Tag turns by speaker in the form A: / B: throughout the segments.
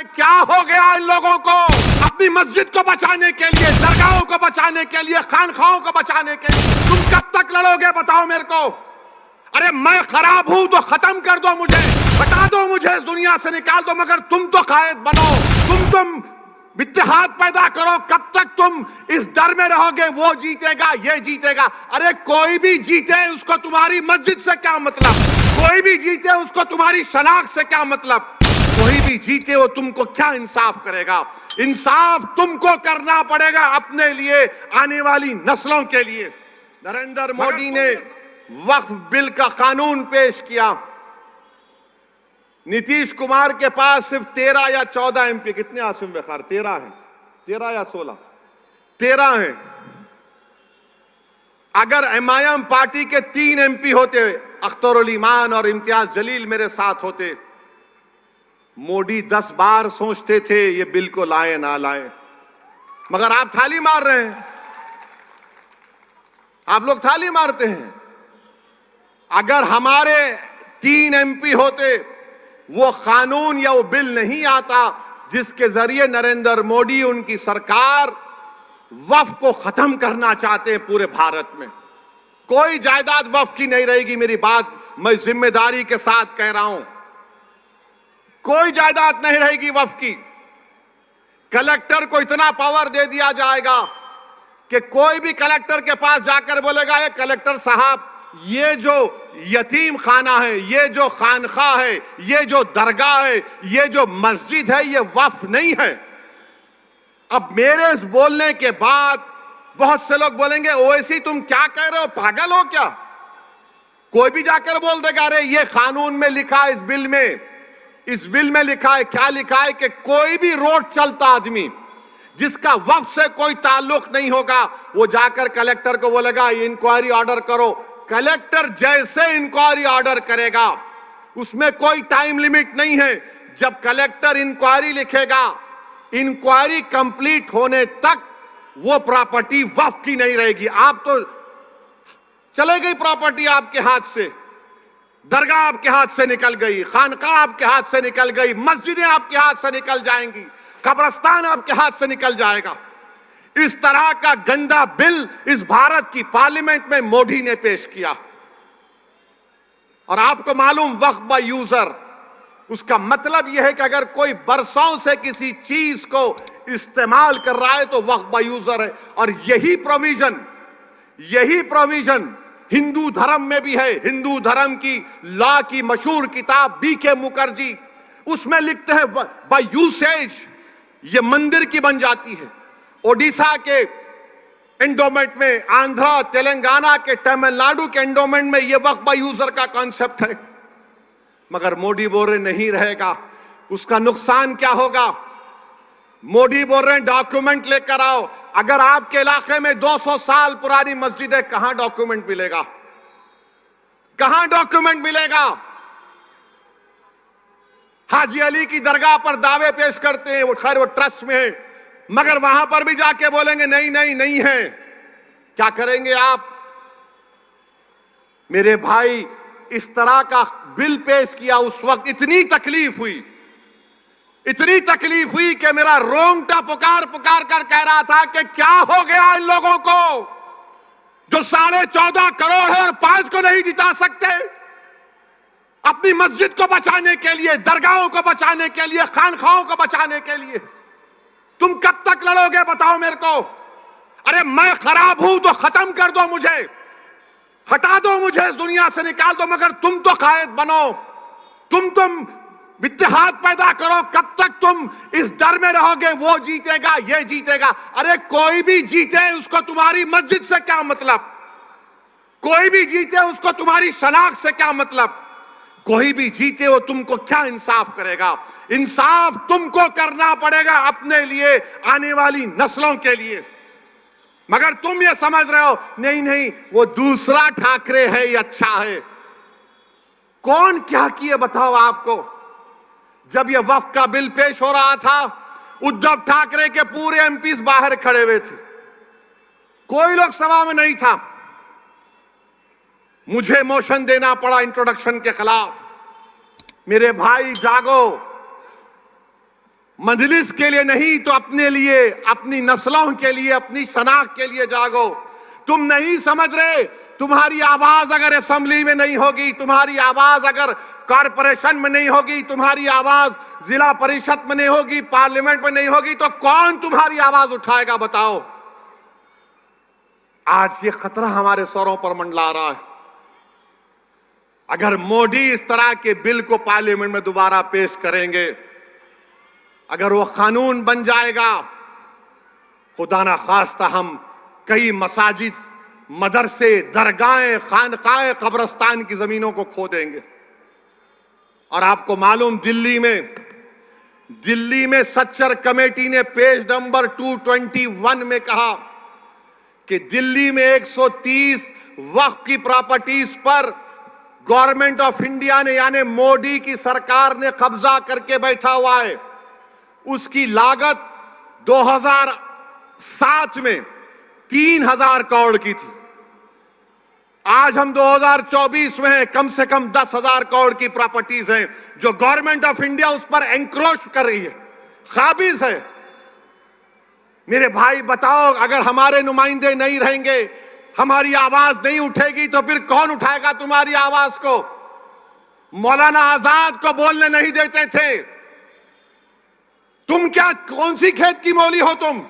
A: क्या हो गया इन लोगों को? अपनी मस्जिद को बचाने के लिए, दरगाहों को बचाने के लिए, खानखाओं को बचाने के लिए तुम कब तक लड़ोगे बताओ मेरे को? अरे मैं खराब हूं तो खत्म कर दो मुझे, हटा दो मुझे, इस दुनिया से निकाल दो, मगर तुम तो कायद बनो, तुम इत्तेहाद पैदा करो। कब तक तुम इस डर में रहोगे वो जीतेगा ये जीतेगा? अरे कोई भी जीते उसको तुम्हारी मस्जिद से क्या मतलब, कोई भी जीते उसको तुम्हारी शनाख्त से क्या मतलब, कोई भी जीते वो तुमको क्या इंसाफ करेगा? इंसाफ तुमको करना पड़ेगा अपने लिए, आने वाली नस्लों के लिए। नरेंद्र मोदी ने वक्फ बिल का कानून पेश किया। नीतीश कुमार के पास सिर्फ 13 या 14 एमपी, कितने आसिम बेखार? 13 है, 13 या 16, 13 हैं। अगर एमआईएम पार्टी के 3 एमपी होते, अख्तरुल ईमान और इम्तियाज जलील मेरे साथ होते, मोदी 10 बार सोचते थे ये बिल को लाए ना लाए, मगर आप थाली मार रहे हैं, आप लोग थाली मारते हैं। अगर हमारे 3 एमपी होते, वो कानून या वो बिल नहीं आता जिसके जरिए नरेंद्र मोदी उनकी सरकार वक्फ को खत्म करना चाहते हैं पूरे भारत में। कोई जायदाद वक्फ की नहीं रहेगी, मेरी बात मैं जिम्मेदारी के साथ कह रहा हूं, कोई जायदाद नहीं रहेगी वक्फ की। कलेक्टर को इतना पावर दे दिया जाएगा कि कोई भी कलेक्टर के पास जाकर बोलेगा, ये कलेक्टर साहब ये जो यतीम खाना है, ये जो खानखा है, ये जो दरगाह है, ये जो मस्जिद है, ये वक्फ नहीं है। अब मेरे इस बोलने के बाद बहुत से लोग बोलेंगे, ओवैसी तुम क्या कह रहे हो, पागल हो क्या? कोई भी जाकर बोल देगा, अरे ये कानून में लिखा है, इस बिल में लिखा है, क्या लिखा है कि कोई भी रोड चलता आदमी जिसका वक्फ से कोई ताल्लुक नहीं होगा, वो जाकर कलेक्टर को बोलेगा इंक्वायरी ऑर्डर करो। कलेक्टर जैसे इंक्वायरी ऑर्डर करेगा, उसमें कोई टाइम लिमिट नहीं है। जब कलेक्टर इंक्वायरी लिखेगा, इंक्वायरी कंप्लीट होने तक वो प्रॉपर्टी वक्फ की नहीं रहेगी। आप तो चले गई प्रॉपर्टी आपके हाथ से, दरगाह आपके हाथ से निकल गई, खानकाह आपके हाथ से निकल गई, मस्जिदें आपके हाथ से निकल जाएंगी, कब्रिस्तान आपके हाथ से निकल जाएगा। इस तरह का गंदा बिल इस भारत की पार्लियामेंट में मोदी ने पेश किया। और आपको मालूम, वक्फ बाय यूजर, उसका मतलब यह है कि अगर कोई बरसों से किसी चीज को इस्तेमाल कर रहा है तो वक्फ बाय यूजर है। और यही प्रोविजन हिंदू धर्म में भी है। हिंदू धर्म की लॉ की मशहूर किताब बीके मुखर्जी, उसमें लिखते हैं बाय यूसेज ये मंदिर की बन जाती है। ओडिशा के एंडोमेंट में, आंध्रा, तेलंगाना के, तमिलनाडु के एंडोमेंट में ये वक्फ बाय यूजर का कॉन्सेप्ट है। मगर मोदी बोल रहे नहीं रहेगा। उसका नुकसान क्या होगा? मोदी बोल रहे हैं डॉक्यूमेंट लेकर आओ। अगर आपके इलाके में 200 साल पुरानी मस्जिद है, कहां डॉक्यूमेंट मिलेगा? कहां डॉक्यूमेंट मिलेगा? हाजी अली की दरगाह पर दावे पेश करते हैं, वो खैर वो ट्रस्ट में है, मगर वहां पर भी जाके बोलेंगे नहीं है। क्या करेंगे आप? मेरे भाई, इस तरह का बिल पेश किया, उस वक्त इतनी तकलीफ हुई कि मेरा रोंगटा पुकार कर कह रहा था कि क्या हो गया इन लोगों को जो 14.5 करोड़ है और 5 को नहीं जिता सकते। अपनी मस्जिद को बचाने के लिए, दरगाहों को बचाने के लिए, खानखाओं को बचाने के लिए तुम कब तक लड़ोगे बताओ मेरे को? अरे मैं खराब हूं तो खत्म कर दो मुझे, हटा दो मुझे, इस दुनिया से निकाल दो, मगर तुम तो कायद बनो, तुम इत्तेहाद पैदा करो। कब तक तुम इस डर में रहोगे वो जीतेगा ये जीतेगा? अरे कोई भी जीते उसको तुम्हारी मस्जिद से क्या मतलब, कोई भी जीते उसको तुम्हारी शनाख्त से क्या मतलब, कोई भी जीते वो तुमको क्या इंसाफ करेगा? इंसाफ तुमको करना पड़ेगा अपने लिए, आने वाली नस्लों के लिए। मगर तुम ये समझ रहे हो नहीं वो दूसरा ठाकरे है, ये अच्छा है। कौन क्या किए बताओ आपको? जब ये वक्फ का बिल पेश हो रहा था, उद्धव ठाकरे के पूरे एमपीज बाहर खड़े हुए थे, कोई लोग सभा में नहीं था। मुझे मोशन देना पड़ा इंट्रोडक्शन के खिलाफ। मेरे भाई जागो, मजलिस के लिए नहीं तो अपने लिए, अपनी नस्लों के लिए, अपनी शनाख्त के लिए जागो। तुम नहीं समझ रहे, तुम्हारी आवाज अगर असेंबली में नहीं होगी, तुम्हारी आवाज अगर कॉरपोरेशन में नहीं होगी, तुम्हारी आवाज जिला परिषद में नहीं होगी, पार्लियामेंट में नहीं होगी, तो कौन तुम्हारी आवाज उठाएगा बताओ। आज ये खतरा हमारे सरों पर मंडला रहा है। अगर मोदी इस तरह के बिल को पार्लियामेंट में दोबारा पेश करेंगे, अगर वो कानून बन जाएगा, खुदा ना खास्ता हम कई मसाजिद, मदरसे, दरगाहें, खानकाएं, कब्रिस्तान की जमीनों को खो देंगे। और आपको मालूम, दिल्ली में सच्चर कमेटी ने पेज नंबर 221 में कहा कि दिल्ली में 130 वक्फ की प्रॉपर्टीज पर गवर्नमेंट ऑफ इंडिया ने, यानी मोदी की सरकार ने कब्जा करके बैठा हुआ है। उसकी लागत 2007 में 3000 करोड़ की थी। आज हम 2024 में हैं, कम से कम 10,000 करोड़ की प्रॉपर्टीज हैं जो गवर्नमेंट ऑफ इंडिया उस पर एंक्रोच कर रही है, काबिज है। मेरे भाई बताओ, अगर हमारे नुमाइंदे नहीं रहेंगे, हमारी आवाज नहीं उठेगी, तो फिर कौन उठाएगा तुम्हारी आवाज को। मौलाना आजाद को बोलने नहीं देते थे। तुम क्या, कौन सी खेत की मौली हो तुम।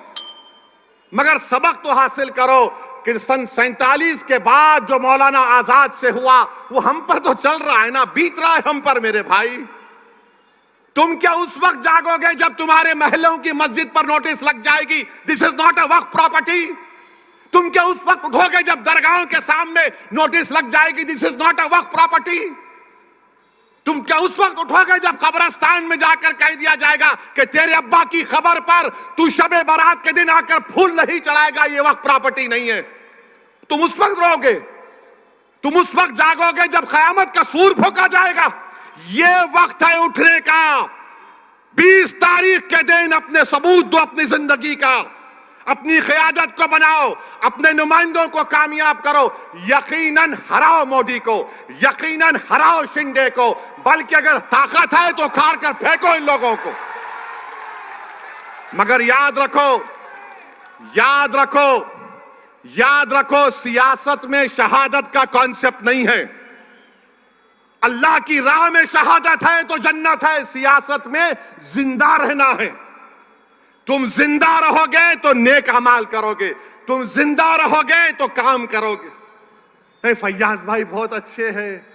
A: मगर सबक तो हासिल करो कि सन 47 के बाद जो मौलाना आजाद से हुआ वो हम पर तो चल रहा है ना, बीत रहा है हम पर। मेरे भाई, तुम क्या उस वक्त जागोगे जब तुम्हारे महलों की मस्जिद पर नोटिस लग जाएगी, this is not a Waqf property. तुम क्या उस वक्त उठोगे जब दरगाहों के सामने नोटिस लग जाएगी, this is not a Waqf property. तुम क्या उस वक्त उठोगे जब कब्रिस्तान में जाकर कह दिया जाएगा कि तेरे अब्बा की खबर पर तू शबे बारात के दिन आकर फूल नहीं चढ़ाएगा, ये वक्त प्रॉपर्टी नहीं है। तुम उस वक्त रहोगे, तुम उस वक्त जागोगे जब कयामत का सूर फूंका जाएगा। ये वक्त है उठने का। 20 तारीख के दिन अपने सबूत दो, अपनी जिंदगी का, अपनी क़यादत को बनाओ, अपने नुमाइंदों को कामयाब करो। यकीनन हराओ मोदी को, यकीनन हराओ शिंदे को, बल्कि अगर ताकत है तो खार कर फेंको इन लोगों को। मगर याद रखो, याद रखो, याद रखो, सियासत में शहादत का कॉन्सेप्ट नहीं है। अल्लाह की राह में शहादत है तो जन्नत है, सियासत में जिंदा रहना है। तुम जिंदा रहोगे तो नेक अमाल करोगे, तुम जिंदा रहोगे तो काम करोगे। फैयाज भाई बहुत अच्छे हैं,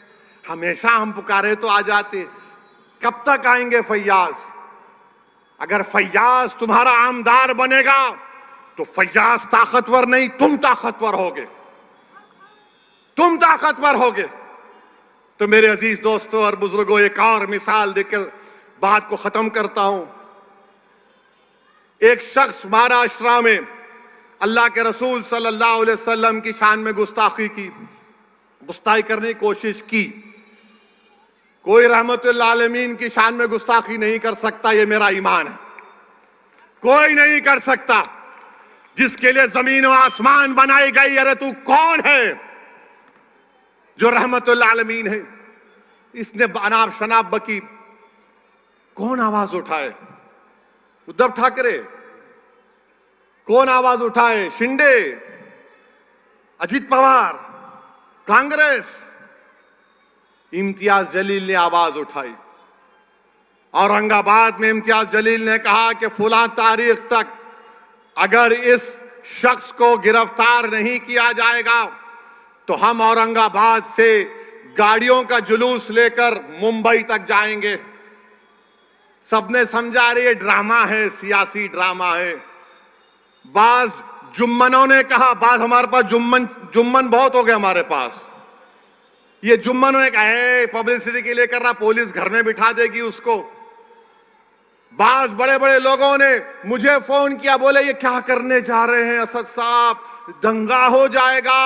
A: हमेशा हम पुकारे तो आ जाते। कब तक आएंगे फैयाज? अगर फैयाज तुम्हारा आमदार बनेगा तो फैयाज ताकतवर नहीं, तुम ताकतवर होगे, तुम ताकतवर होगे। तो मेरे अजीज दोस्तों और बुजुर्गों, एक और मिसाल देकर बात को खत्म करता हूं। एक शख्स महाराष्ट्र में अल्लाह के रसूल सल्लल्लाहु अलैहि वसल्लम की शान में गुस्ताखी करने की कोशिश की। कोई रहमतुल आलमीन की शान में गुस्ताखी नहीं कर सकता, ये मेरा ईमान है। कोई नहीं कर सकता, जिसके लिए जमीन और आसमान बनाई गई। अरे तू कौन है जो रहमतुल आलमीन है? इसने अनाब शनाब बकी, कौन आवाज उठाए? उद्धव ठाकरे? कौन आवाज उठाए? शिंदे, अजित पवार, कांग्रेस? इम्तियाज जलील ने आवाज उठाई। औरंगाबाद में इम्तियाज जलील ने कहा कि फुला तारीख तक अगर इस शख्स को गिरफ्तार नहीं किया जाएगा तो हम औरंगाबाद से गाड़ियों का जुलूस लेकर मुंबई तक जाएंगे। सबने समझा रहे ये ड्रामा है, सियासी ड्रामा है। बाज जुम्मनों ने कहा, बाज हमारे पास जुम्मन बहुत हो गए हमारे पास। ये जुम्मनों ने कहा पब्लिसिटी के लिए कर रहा, पुलिस घर में बिठा देगी उसको। बाज बड़े बड़े लोगों ने मुझे फोन किया, बोले ये क्या करने जा रहे हैं असद साहब, दंगा हो जाएगा।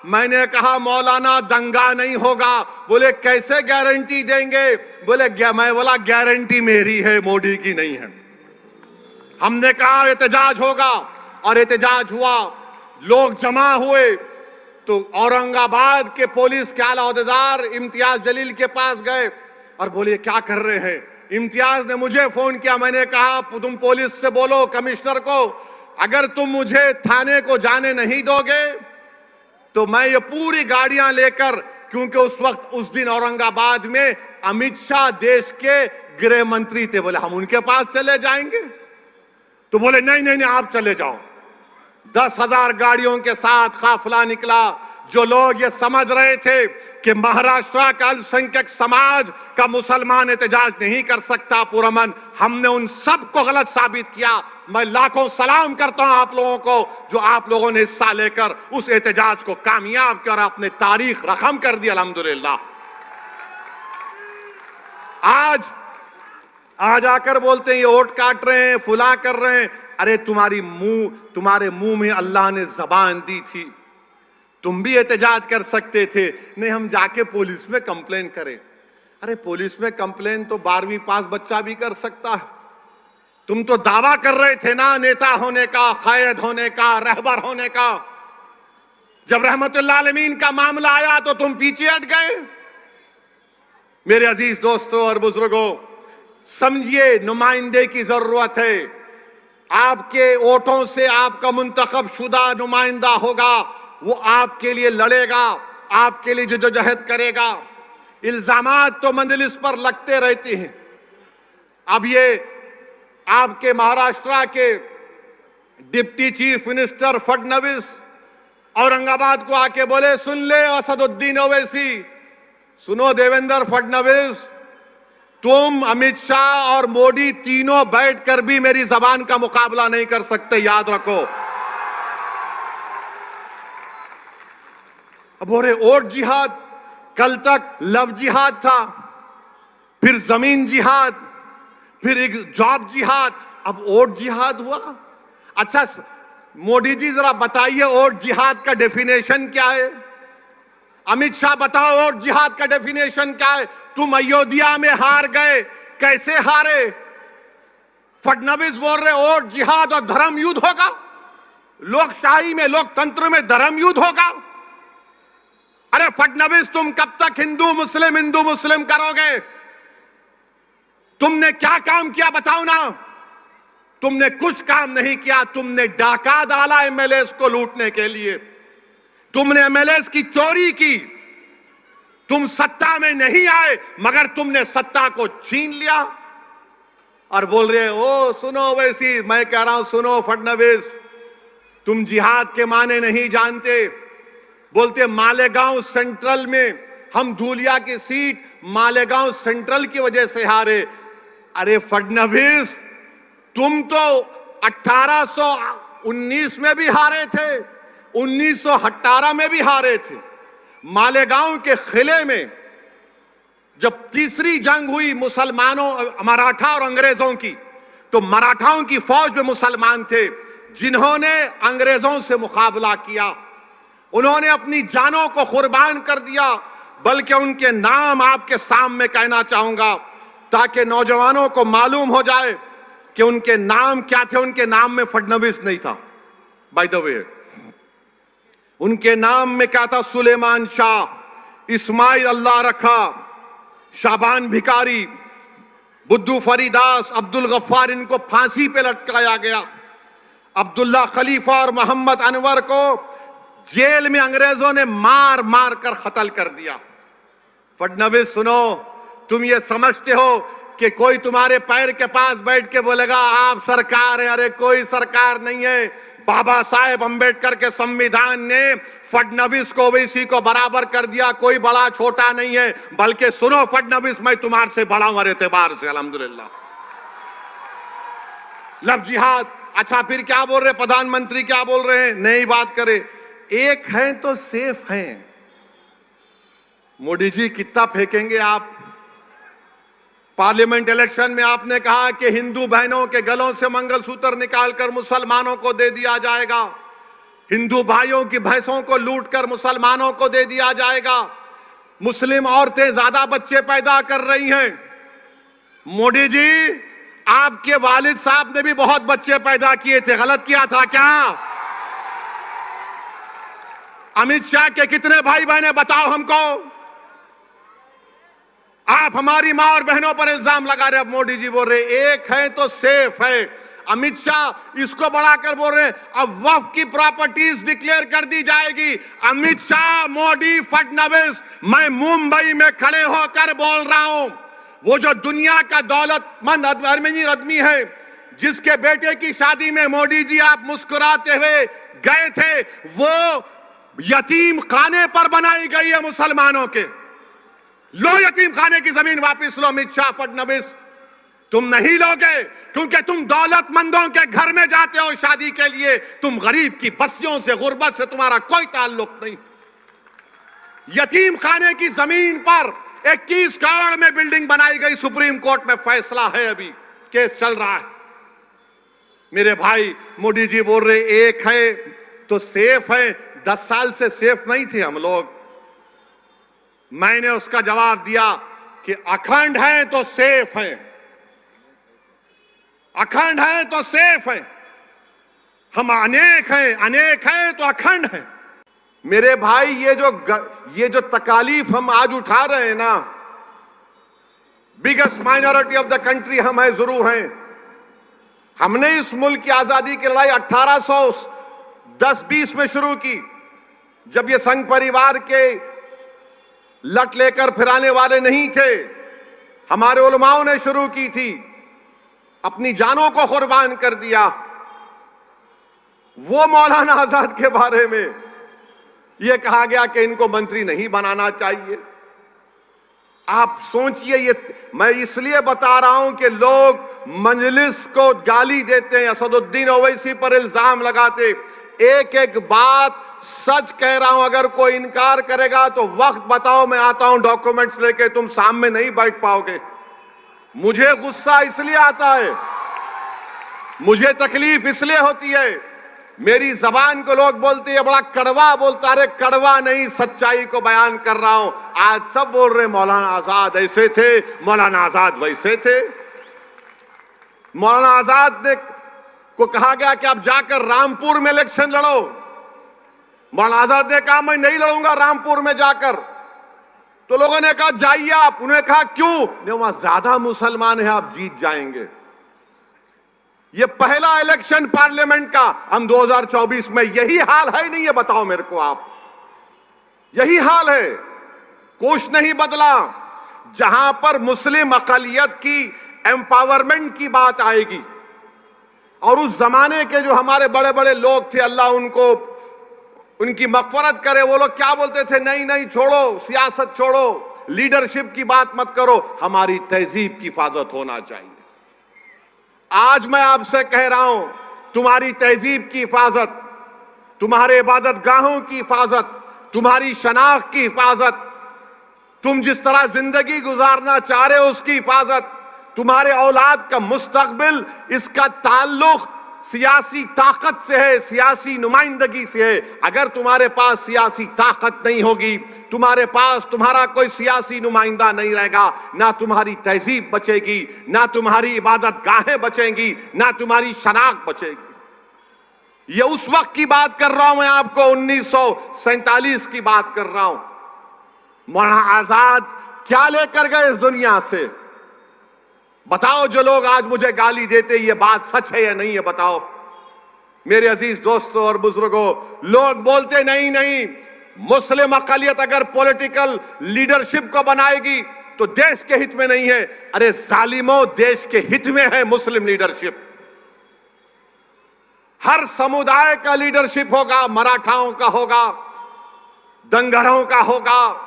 A: मैंने कहा मौलाना दंगा नहीं होगा। बोले कैसे गारंटी देंगे? मैं बोला गारंटी मेरी है, मोदी की नहीं है। हमने कहा एहतजाज होगा और एहतजाज हुआ, लोग जमा हुए तो औरंगाबाद के पुलिस के आला ओहदेदार इम्तियाज जलील के पास गए और बोले क्या कर रहे हैं? इम्तियाज ने मुझे फोन किया, मैंने कहा तुम पुलिस से बोलो, कमिश्नर को, अगर तुम मुझे थाने को जाने नहीं दोगे तो मैं ये पूरी गाड़ियां लेकर, क्योंकि उस वक्त उस दिन औरंगाबाद में अमित शाह देश के गृह मंत्री थे, बोले हम उनके पास चले जाएंगे। तो बोले नहीं नहीं नहीं, आप चले जाओ। 10,000 गाड़ियों के साथ काफिला निकला। जो लोग ये समझ रहे थे कि महाराष्ट्र का अल्पसंख्यक समाज का मुसलमान एहतजाज नहीं कर सकता पुरअमन, हमने उन सबको गलत साबित किया। मैं लाखों सलाम करता हूं आप लोगों को जो आप लोगों ने हिस्सा लेकर उस एहतजाज को कामयाब किया और अपने तारीख रकम कर दी अल्हम्दुलिल्लाह। आज आकर बोलते हैं ये वोट काट रहे हैं, फुला कर रहे हैं। अरे तुम्हारे मुंह में अल्लाह ने जबान दी थी, तुम भी एहतजाज कर सकते थे। नहीं, हम जाके पुलिस में कंप्लेन करें। अरे पुलिस में कंप्लेन तो 12वीं पास बच्चा भी कर सकता है। तुम तो दावा कर रहे थे ना नेता होने का, कायद होने का, रहबर होने का। जब रहमतुल्लाह आलमीन का मामला आया तो तुम पीछे हट गए। मेरे अजीज दोस्तों और बुजुर्गों, समझिए नुमाइंदे की जरूरत है। आपके वोटों से आपका मुंतखब शुदा नुमाइंदा होगा, वो आपके लिए लड़ेगा, आपके लिए जद्दोजहद करेगा। इल्जामात तो मंजलिस पर लगते रहते हैं। अब ये आपके महाराष्ट्र के deputy chief minister Fadnavis Aurangabad को आके बोले, सुन ले असदुद्दीन ओवैसी, सुनो देवेंद्र फडणवीस, तुम अमित शाह और मोदी तीनों बैठकर भी मेरी जबान का मुकाबला नहीं कर सकते, याद रखो। अब हो रहे वोट जिहाद, कल तक लव जिहाद था, फिर जमीन जिहाद, फिर एक जॉब जिहाद, अब वोट जिहाद हुआ। अच्छा मोदी जी जरा बताइए वोट जिहाद का डेफिनेशन क्या है? अमित शाह बताओ वोट जिहाद का डेफिनेशन क्या है? तुम अयोध्या में हार गए, कैसे हारे? फडणवीस बोल रहे वोट जिहाद और धर्म युद्ध होगा। लोकशाही में, लोकतंत्र में धर्म युद्ध होगा। अरे फडणवीस, तुम कब तक हिंदू मुस्लिम करोगे? तुमने क्या काम किया बताओ ना। तुमने कुछ काम नहीं किया। तुमने डाका डाला एमएलएस को लूटने के लिए, तुमने एमएलएस की चोरी की। तुम सत्ता में नहीं आए मगर तुमने सत्ता को छीन लिया और बोल रहे ओ सुनो वैसी। मैं कह रहा हूं सुनो फडणवीस, तुम जिहाद के माने नहीं जानते। बोलते मालेगांव सेंट्रल में हम धूलिया की सीट मालेगांव सेंट्रल की वजह से हारे। अरे फडणवीस, तुम तो 1819 में भी हारे थे, 1918 में भी हारे थे। मालेगांव के किले में जब तीसरी जंग हुई मुसलमानों, मराठा और अंग्रेजों की, तो मराठाओं की फौज में मुसलमान थे जिन्होंने अंग्रेजों से मुकाबला किया। उन्होंने अपनी जानों को कुर्बान कर दिया। बल्कि उनके नाम आपके सामने कहना चाहूंगा ताकि नौजवानों को मालूम हो जाए कि उनके नाम क्या थे। उनके नाम में फडणवीस नहीं था, बाय द वे। उनके नाम में क्या था? सुलेमान शाह, इस्माइल अल्लाह रखा, शाबान भिकारी, बुद्धू फरीदास, अब्दुल गफ्फार, इनको फांसी पे लटकाया गया। अब्दुल्ला खलीफा और मोहम्मद अनवर को जेल में अंग्रेजों ने मार मार कर कत्ल कर दिया। फडणवीस सुनो, तुम ये समझते हो कि कोई तुम्हारे पैर के पास बैठ के बोलेगा आप सरकार है? अरे कोई सरकार नहीं है। बाबा साहेब अंबेडकर के संविधान ने फडणवीस को ओवैसी को बराबर कर दिया। कोई बड़ा छोटा नहीं है। बल्कि सुनो फडणवीस, मैं तुम्हारे से बड़ा हूं एतबार से, अल्हम्दुलिल्लाह। लव जिहाद। अच्छा फिर क्या बोल रहे प्रधानमंत्री? क्या बोल रहे हैं? नई बात करे, एक है तो सेफ है। मोदी जी कितना फेंकेंगे आप? पार्लियामेंट इलेक्शन में आपने कहा कि हिंदू बहनों के गलों से मंगलसूत्र निकालकर मुसलमानों को दे दिया जाएगा, हिंदू भाइयों की भैंसों को लूटकर मुसलमानों को दे दिया जाएगा, मुस्लिम औरतें ज्यादा बच्चे पैदा कर रही हैं। मोदी जी, आपके वालिद साहब ने भी बहुत बच्चे पैदा किए थे, गलत किया था क्या? अमित शाह के कितने भाई बहन बताओ हमको? आप हमारी मां और बहनों पर इल्जाम लगा रहे। अब मोदी जी बोल रहे एक है तो सेफ है। अमित शाह इसको बढ़ाकर बोल रहे अब वक्फ की प्रॉपर्टीज डिक्लेयर कर दी जाएगी। अमित शाह, मोदी, फडणवीस, मैं मुंबई में खड़े होकर बोल रहा हूं, वो जो दुनिया का दौलतमंद आदमी है, जिसके बेटे की शादी में मोदी जी आप मुस्कुराते हुए गए थे, वो यतीम खाने पर बनाई गई है मुसलमानों के। लो यतीम खाने की जमीन वापस लो। अमित शाह, फडणवीस, तुम नहीं लोगे क्योंकि तुम दौलतमंदों के घर में जाते हो शादी के लिए। तुम गरीब की बस्तियों से, गुर्बत से तुम्हारा कोई ताल्लुक नहीं। यतीम खाने की जमीन पर 21 करोड़ में बिल्डिंग बनाई गई। सुप्रीम कोर्ट में फैसला है, अभी केस चल रहा है। मेरे भाई मोदी जी बोल रहे एक है तो सेफ है। 10 साल से सेफ नहीं थे हम लोग। मैंने उसका जवाब दिया कि अखंड है तो सेफ है, अखंड है तो सेफ है। हम अनेक हैं तो अखंड है। मेरे भाई ये जो तकालीफ हम आज उठा रहे हैं ना, biggest minority of the country हम है, जरूर हैं। हमने इस मुल्क की आजादी की लड़ाई 1810-20 में शुरू की, जब ये संघ परिवार के लट लेकर फिराने वाले नहीं थे। हमारे उलमाओं ने शुरू की थी, अपनी जानों को कुर्बान कर दिया। वो मौलाना आजाद के बारे में यह कहा गया कि इनको मंत्री नहीं बनाना चाहिए। आप सोचिए, ये मैं इसलिए बता रहा हूं कि लोग मजलिस को गाली देते हैं, असदुद्दीन ओवैसी पर इल्जाम लगाते। एक एक बात सच कह रहा हूं। अगर कोई इनकार करेगा तो वक्त बताओ, मैं आता हूं डॉक्यूमेंट्स लेके, तुम सामने नहीं बैठ पाओगे। मुझे गुस्सा इसलिए आता है, मुझे तकलीफ इसलिए होती है, मेरी जबान को लोग बोलते हैं बड़ा कड़वा बोलता। अरे कड़वा नहीं, सच्चाई को बयान कर रहा हूं। आज सब बोल रहे मौलाना आजाद ऐसे थे, मौलाना आजाद वैसे थे। मौलाना आजाद ने को कहा गया कि आप जाकर रामपुर में इलेक्शन लड़ो। मौलाना आजाद ने कहा मैं नहीं लड़ूंगा रामपुर में जाकर। तो लोगों ने कहा जाइए आप। उन्होंने कहा क्यों? वहां ज्यादा मुसलमान हैं, आप जीत जाएंगे। ये पहला इलेक्शन पार्लियामेंट का। हम 2024 में यही हाल है नहीं? ये बताओ मेरे को आप, यही हाल है, कुछ नहीं बदला। जहां पर मुस्लिम अकलियत की एम्पावरमेंट की बात आएगी, और उस जमाने के जो हमारे बड़े बड़े लोग थे, अल्लाह उनको उनकी मगफरत करे, वो लोग क्या बोलते थे? नहीं नहीं, छोड़ो सियासत, छोड़ो लीडरशिप की बात मत करो, हमारी तहजीब की हिफाजत होना चाहिए। आज मैं आपसे कह रहा हूं, तुम्हारी तहजीब की हिफाजत, तुम्हारे इबादत गाहों की हिफाजत, तुम्हारी शनाख्त की हिफाजत, तुम जिस तरह जिंदगी गुजारना चाह रहे हो उसकी हिफाजत, तुम्हारे औलाद का मुस्तकबिल, इसका ताल्लुक सियासी ताकत से है, सियासी नुमाइंदगी से है। अगर तुम्हारे पास सियासी ताकत नहीं होगी, तुम्हारे पास तुम्हारा कोई सियासी नुमाइंदा नहीं रहेगा, ना तुम्हारी तहजीब बचेगी, ना तुम्हारी इबादत गाहें बचेंगी, ना तुम्हारी शनाख्त बचेगी। ये उस वक्त की बात कर रहा हूं मैं आपको, 1947 की बात कर रहा हूं। मौलाना आजाद क्या लेकर गए इस दुनिया से? बताओ, जो लोग आज मुझे गाली देते, ये बात सच है या नहीं है? बताओ मेरे अजीज दोस्तों और बुजुर्गों। लोग बोलते नहीं नहीं, मुस्लिम अकलियत अगर पॉलिटिकल लीडरशिप को बनाएगी तो देश के हित में नहीं है। अरे जालिमों, देश के हित में है मुस्लिम लीडरशिप। हर समुदाय का लीडरशिप होगा, मराठाओं का होगा, दंगरों का होगा,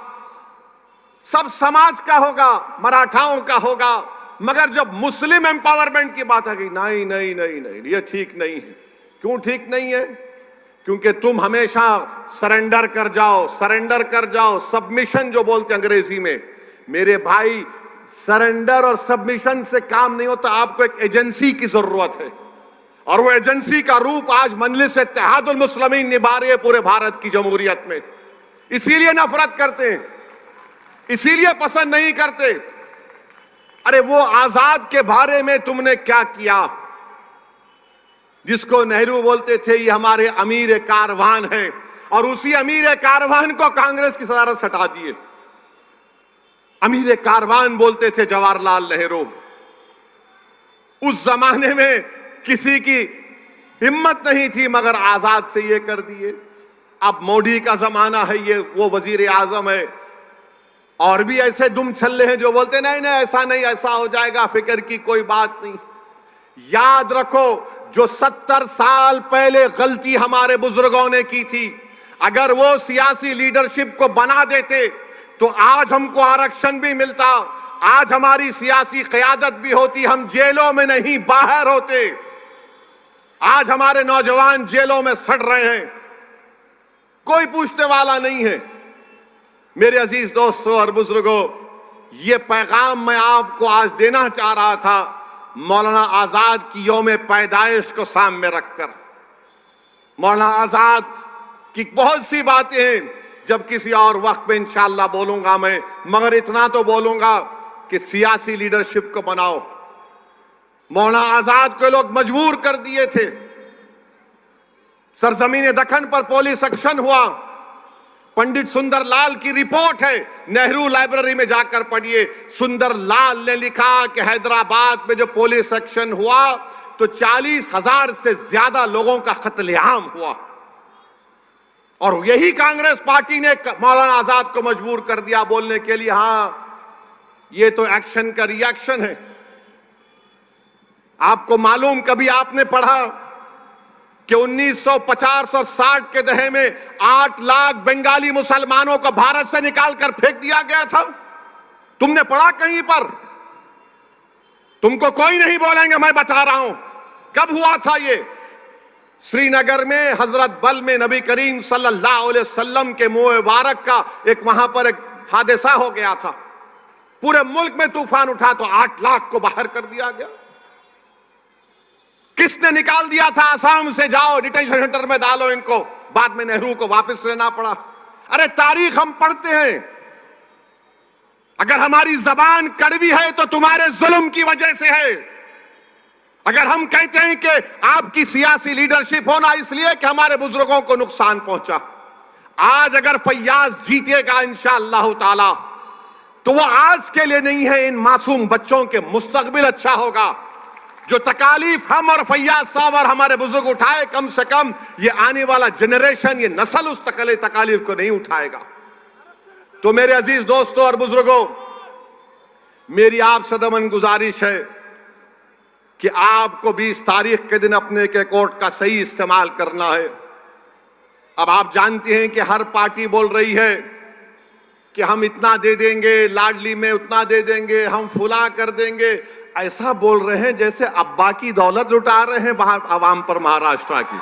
A: सब समाज का होगा, मराठाओं का होगा। मगर जब मुस्लिम एम्पावरमेंट की बात आ गई, नहीं नहीं नहीं नहीं, ये ठीक नहीं है। क्यों ठीक नहीं है? क्योंकि तुम हमेशा सरेंडर कर जाओ, सरेंडर कर जाओ, सबमिशन जो बोलते हैं अंग्रेजी में। मेरे भाई, सरेंडर और सबमिशन से काम नहीं होता, आपको एक एजेंसी की जरूरत है, और वो एजेंसी का रूप आज मजलिस इत्तेहादुल मुस्लिमीन निभा रही है पूरे भारत की जमहूरियत में। इसीलिए नफरत करते हैं, इसीलिए पसंद नहीं करते। अरे वो आजाद के बारे में तुमने क्या किया, जिसको नेहरू बोलते थे ये हमारे अमीर कारवान है, और उसी अमीर कारवान को कांग्रेस की सदारत से हटा दिए। अमीर कारवान बोलते थे जवाहरलाल नेहरू। उस जमाने में किसी की हिम्मत नहीं थी, मगर आजाद से ये कर दिए। अब मोदी का जमाना है, ये वो वजीर आजम है, और भी ऐसे दुम छल्ले हैं जो बोलते नहीं नहीं ऐसा नहीं, ऐसा हो जाएगा, फिक्र की कोई बात नहीं। याद रखो, जो 70 साल पहले गलती हमारे बुजुर्गों ने की थी, अगर वो सियासी लीडरशिप को बना देते तो आज हमको आरक्षण भी मिलता, आज हमारी सियासी क़यादत भी होती, हम जेलों में नहीं बाहर होते। आज हमारे नौजवान जेलों में सड़ रहे हैं, कोई पूछने वाला नहीं है। मेरे अजीज दोस्तों और बुजुर्गों, ये पैगाम मैं आपको आज देना चाह रहा था, मौलाना आजाद की यौम पैदाइश को सामने रखकर। मौलाना आजाद की बहुत सी बातें हैं, जब किसी और वक्त में इंशाअल्लाह बोलूंगा मैं, मगर इतना तो बोलूंगा कि सियासी लीडरशिप को बनाओ। मौलाना आजाद को लोग मजबूर कर दिए थे। सरजमीन दक्कन पर पुलिस एक्शन हुआ। पंडित सुंदर लाल की रिपोर्ट है, नेहरू लाइब्रेरी में जाकर पढ़िए। सुंदर लाल ने लिखा कि हैदराबाद में जो पुलिस एक्शन हुआ तो 40,000 से ज्यादा लोगों का कत्लेआम हुआ, और यही कांग्रेस पार्टी ने मौलाना आजाद को मजबूर कर दिया बोलने के लिए, हां ये तो एक्शन का रिएक्शन है। आपको मालूम, कभी आपने पढ़ा कि 1950 और 60 के दहे में 8 लाख बंगाली मुसलमानों को भारत से निकालकर फेंक दिया गया था? तुमने पढ़ा कहीं पर? तुमको कोई नहीं बोलेंगे, मैं बता रहा हूं कब हुआ था ये। श्रीनगर में हजरत बल में नबी करीम सल्लल्लाहु अलैहि वसल्लम के मुंह मुबारक का एक वहां पर एक हादसा हो गया था। पूरे मुल्क में तूफान उठा तो 8 लाख को बाहर कर दिया गया। किसने निकाल दिया था? आसाम से जाओ डिटेंशन सेंटर में डालो इनको, बाद में नेहरू को वापस लेना पड़ा। अरे तारीख हम पढ़ते हैं। अगर हमारी जबान कड़वी है तो तुम्हारे जुल्म की वजह से है। अगर हम कहते हैं कि आपकी सियासी लीडरशिप होना इसलिए कि हमारे बुजुर्गों को नुकसान पहुंचा, आज अगर फैयाज जीतेगा इंशाअल्लाह ताला तो वो आज के लिए नहीं है, इन मासूम बच्चों के मुस्तकबिल अच्छा होगा। जो तकालीफ हम और फैयाज साहब और हमारे बुजुर्ग उठाए, कम से कम ये आने वाला जनरेशन, ये नस्ल उस तकालीफ को नहीं उठाएगा। तो मेरे अजीज दोस्तों और बुजुर्गों, मेरी आपसे दमन गुजारिश है कि आपको 20 तारीख के दिन अपने के कोर्ट का सही इस्तेमाल करना है। अब आप जानते हैं कि हर पार्टी बोल रही है कि हम इतना दे देंगे, लाडली में उतना दे देंगे, हम फुला कर देंगे। ऐसा बोल रहे हैं जैसे अब्बा की दौलत लुटा रहे हैं बाहर आवाम पर, महाराष्ट्र की।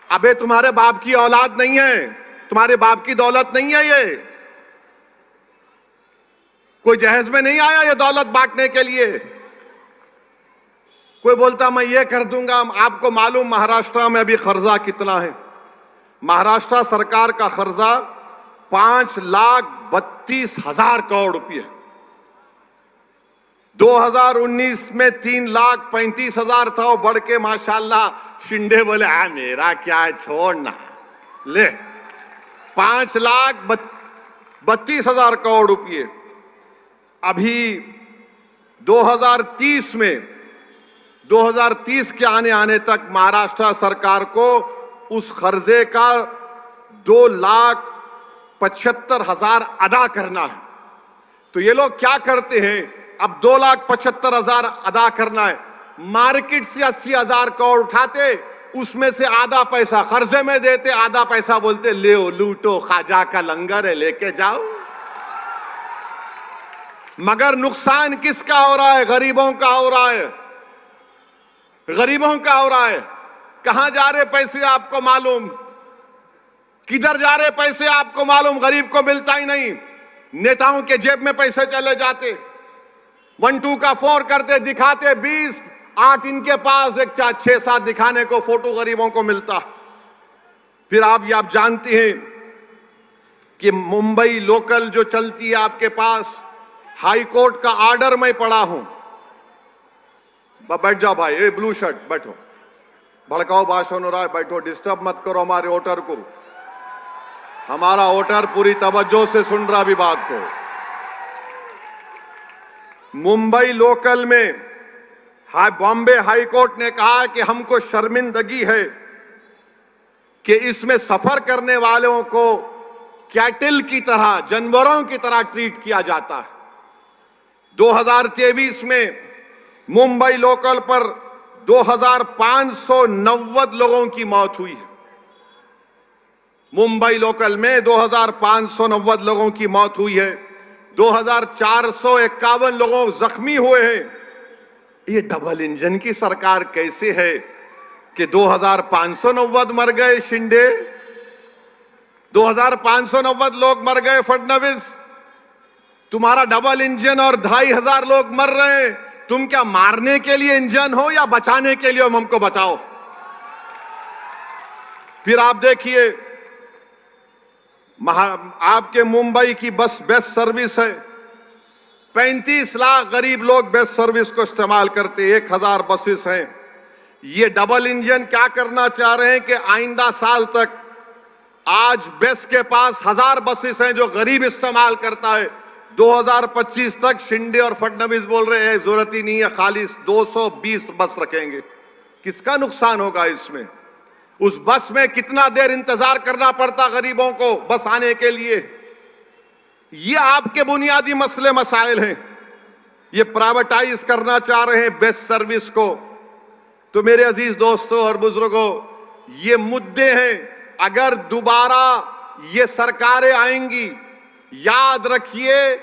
A: अबे तुम्हारे बाप की औलाद नहीं है, तुम्हारे बाप की दौलत नहीं है ये। कोई जहेज में नहीं आया ये दौलत बांटने के लिए। कोई बोलता मैं ये कर दूंगा। आपको मालूम महाराष्ट्र में अभी कर्जा कितना है? महाराष्ट्र सरकार का कर्जा 5,32,000 करोड़ रुपये। 2019 में 3,35,000 था, वो बढ़ के माशाल्लाह शिंदे बोले मेरा क्या है, छोड़ना ले 5,32,000 करोड़ रुपये। अभी 2030 के आने तक महाराष्ट्र सरकार को उस कर्जे का 2,75,000 अदा करना है। तो ये लोग क्या करते हैं, अब 2,75,000 अदा करना है, मार्केट से 80,000 करोड़ उठाते, उसमें से आधा पैसा कर्जे में देते, आधा पैसा बोलते ले लूटो, खाजा का लंगर है लेके जाओ। मगर नुकसान किसका हो रहा है? गरीबों का हो रहा है, गरीबों का हो रहा है। कहां जा रहे पैसे आपको मालूम? किधर जा रहे पैसे आपको मालूम? गरीब को मिलता ही नहीं, नेताओं के जेब में पैसे चले जाते। 1-2 का 4 करते, दिखाते 20, 8 इनके पास, एक 6-7 दिखाने को फोटो गरीबों को मिलता। फिर आप जानते हैं कि मुंबई लोकल जो चलती है आपके पास, हाई कोर्ट का ऑर्डर मैं पढ़ा हूं। बैठ जाओ भाई, ये ब्लू शर्ट बैठो, भड़काओ भाषण हो रहा है, बैठो, डिस्टर्ब मत करो हमारे वोटर को। हमारा वोटर पूरी तवज्जो से सुन रहा भी बात को। मुंबई लोकल में बॉम्बे हाई कोर्ट ने कहा कि हमको शर्मिंदगी है कि इसमें सफर करने वालों को कैटल की तरह, जानवरों की तरह ट्रीट किया जाता है। 2023 में मुंबई लोकल पर 2590 लोगों की मौत हुई है। मुंबई लोकल में 2590 लोगों की मौत हुई है, 2451 लोगों जख्मी हुए हैं। ये डबल इंजन की सरकार कैसे है कि 2590 मर गए शिंदे, 2590 लोग मर गए फडणवीस, तुम्हारा डबल इंजन और 2500 लोग मर रहे हैं। तुम क्या मारने के लिए इंजन हो या बचाने के लिए हो, हमको बताओ। फिर आप देखिए, आपके मुंबई की बस बेस्ट सर्विस है, 35 लाख गरीब लोग बेस्ट सर्विस को इस्तेमाल करते, 1000 बसेस हैं। ये डबल इंजन क्या करना चाह रहे हैं कि आइंदा साल तक, आज बेस्ट के पास 1000 बसेस हैं जो गरीब इस्तेमाल करता है, 2025 तक शिंदे और फडणवीस बोल रहे हैं जरूरत ही नहीं है, खाली 220 बस रखेंगे। किसका नुकसान होगा इसमें? उस बस में कितना देर इंतजार करना पड़ता गरीबों को बस आने के लिए। ये आपके बुनियादी मसले मसाइल हैं। ये प्राइवेटाइज करना चाह रहे हैं बेस्ट सर्विस को। तो मेरे अजीज दोस्तों और बुजुर्गों, ये मुद्दे हैं। अगर दोबारा ये सरकारें आएंगी, याद रखिए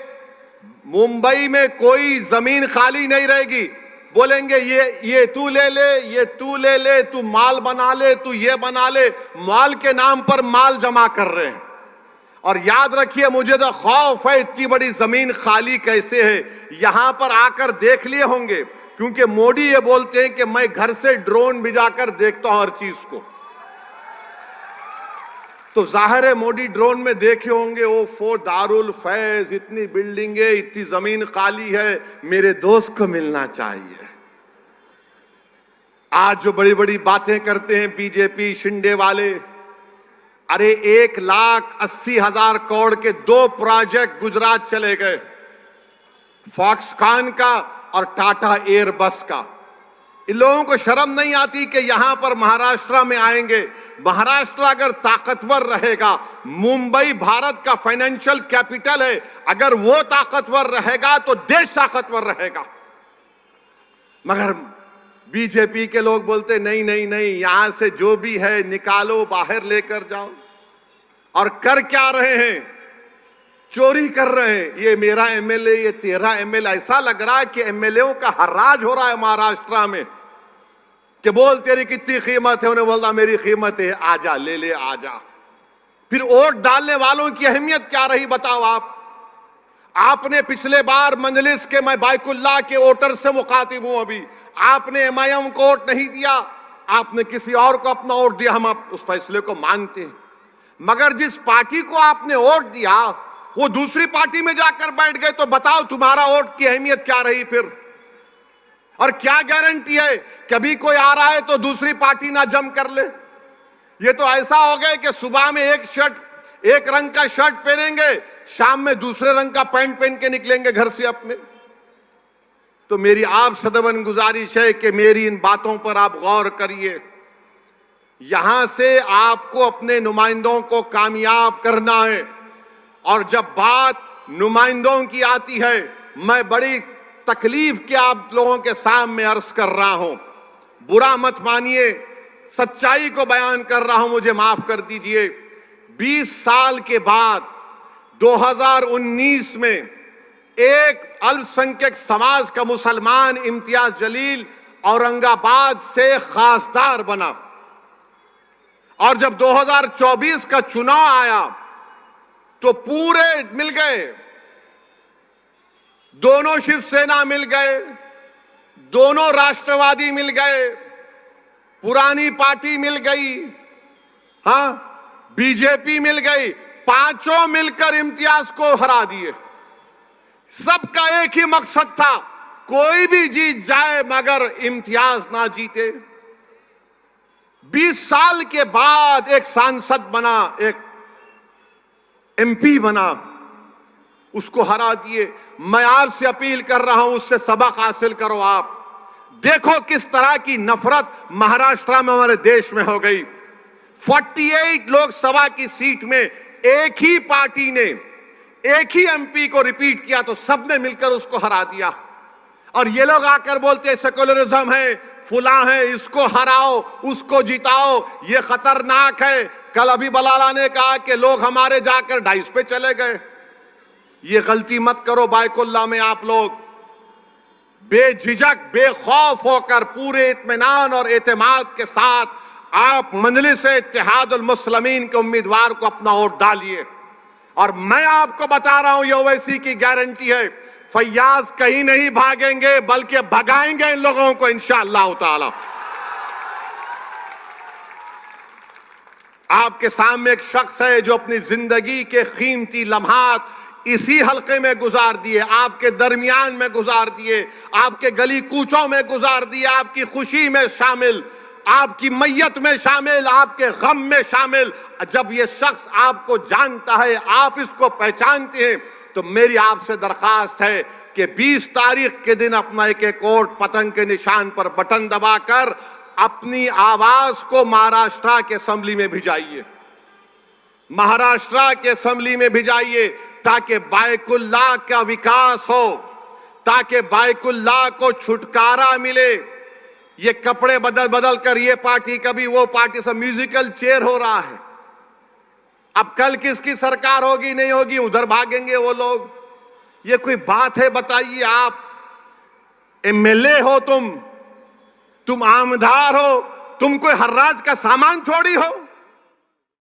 A: मुंबई में कोई जमीन खाली नहीं रहेगी। बोलेंगे ये तू ले ले, ये तू ले ले, तू माल बना ले, तू ये बना ले। माल के नाम पर माल जमा कर रहे हैं। और याद रखिए, मुझे तो खौफ है इतनी बड़ी जमीन खाली कैसे है। यहां पर आकर देख लिए होंगे, क्योंकि मोदी ये बोलते हैं कि मैं घर से ड्रोन भिजाकर देखता हूं हर चीज को। तो जाहिर है मोदी ड्रोन में देखे होंगे, ओ दारुल फैज, इतनी बिल्डिंगें, इतनी जमीन खाली है, मेरे दोस्त को मिलना चाहिए। आज जो बड़ी बड़ी बातें करते हैं बीजेपी शिंदे वाले, अरे 1,80,000 करोड़ के 2 प्रोजेक्ट गुजरात चले गए, फॉक्सकॉन का और टाटा एयरबस का। इन लोगों को शर्म नहीं आती कि यहां पर महाराष्ट्र में आएंगे। महाराष्ट्र अगर ताकतवर रहेगा, मुंबई भारत का फाइनेंशियल कैपिटल है, अगर वो ताकतवर रहेगा तो देश ताकतवर रहेगा। मगर बीजेपी के लोग बोलते नहीं नहीं नहीं, यहां से जो भी है निकालो, बाहर लेकर जाओ। और कर क्या रहे हैं? चोरी कर रहे हैं। ये मेरा एमएलए, ये तेरा एमएलए। ऐसा लग रहा है कि एमएलएओं का हर्राज हो रहा है महाराष्ट्र में कि बोल तेरी कितनी कीमत है, उन्हें बोलता मेरी कीमत है, आजा ले ले आजा। फिर वोट डालने वालों की अहमियत क्या रही बताओ आप। आपने पिछले बार मंजलिस के, मैं बाइकुल्ला के वोटर से मुखातिब हूं, अभी आपने एमआईएम को वोट नहीं दिया, आपने किसी और को अपना वोट दिया। हम आप उस फैसले को मानते हैं, मगर जिस पार्टी को आपने वोट दिया वो दूसरी पार्टी में जाकर बैठ गए, तो बताओ तुम्हारा वोट की अहमियत क्या रही फिर? और क्या गारंटी है कभी कोई आ रहा है तो दूसरी पार्टी ना जम कर ले? ये तो ऐसा हो गया कि सुबह में एक रंग का शर्ट पहनेंगे, शाम में दूसरे रंग का पैंट पहन के निकलेंगे घर से अपने। तो मेरी आप सदवन गुजारिश है कि मेरी इन बातों पर आप गौर करिए। यहां से आपको अपने नुमाइंदों को कामयाब करना है। और जब बात नुमाइंदों की आती है, मैं बड़ी तकलीफ के आप लोगों के सामने अर्ज कर रहा हूं। बुरा मत मानिए, सच्चाई को बयान कर रहा हूं, मुझे माफ कर दीजिए। 20 साल के बाद 2019 में एक अल्पसंख्यक समाज का मुसलमान इम्तियाज जलील औरंगाबाद से खासदार बना। और जब 2024 का चुनाव आया तो पूरे मिल गए, दोनों शिवसेना मिल गए, दोनों राष्ट्रवादी मिल गए, पुरानी पार्टी मिल गई, हां बीजेपी मिल गई, पांचों मिलकर इम्तियाज को हरा दिए। सबका एक ही मकसद था, कोई भी जीत जाए मगर इम्तियाज ना जीते। 20 साल के बाद एक सांसद बना, एक एमपी बना, उसको हरा दिए। मैं आपसे अपील कर रहा हूं, उससे सबक हासिल करो। आप देखो किस तरह की नफरत महाराष्ट्र में हमारे देश में हो गई। 48 लोकसभा की सीट में एक ही पार्टी ने एक ही एमपी को रिपीट किया तो सबने मिलकर उसको हरा दिया। और ये लोग आकर बोलते हैं सेकुलरिज्म है, फुला है, इसको हराओ, उसको जिताओ, ये खतरनाक है। कल अभी बलाला ने कहा कि लोग हमारे जाकर डाइस पे चले गए। ये गलती मत करो बायकुल्ला में। आप लोग बेझिझक बेखौफ होकर पूरे इत्मीनान और एतमाद के साथ आप मजलिस इत्तेहादुल मुस्लिमीन के उम्मीदवार को अपना वोट डालिए। और मैं आपको बता रहा हूं, ये ओवैसी की गारंटी है, फैयाज कहीं नहीं भागेंगे बल्कि भगाएंगे इन लोगों को इंशाअल्लाह ताला। आपके सामने एक शख्स है जो अपनी जिंदगी के कीमती लम्हात इसी हलके में गुजार दिए, आपके दरमियान में गुजार दिए, आपके गली कूचों में गुजार दिए, आपकी खुशी में शामिल, आपकी मैयत में शामिल, आपके गम में शामिल। जब ये शख्स आपको जानता है, आप इसको पहचानते हैं, तो मेरी आपसे दरखास्त है कि 20 तारीख के दिन अपना एक एक वोट पतंग के निशान पर बटन दबाकर अपनी आवाज को महाराष्ट्र के असेंबली में भिजाइए, महाराष्ट्र के असेंबली में भिजाइए, ताकि बायकुल्ला का विकास हो, ताकि बायकुल्ला को छुटकारा मिले। ये कपड़े बदल बदल कर ये पार्टी कभी वो पार्टी से म्यूजिकल चेयर हो रहा है। अब कल किसकी सरकार होगी नहीं होगी, उधर भागेंगे वो लोग। ये कोई बात है बताइए? आप एमएलए हो, तुम आमदार हो, तुम कोई हर्राज का सामान थोड़ी हो।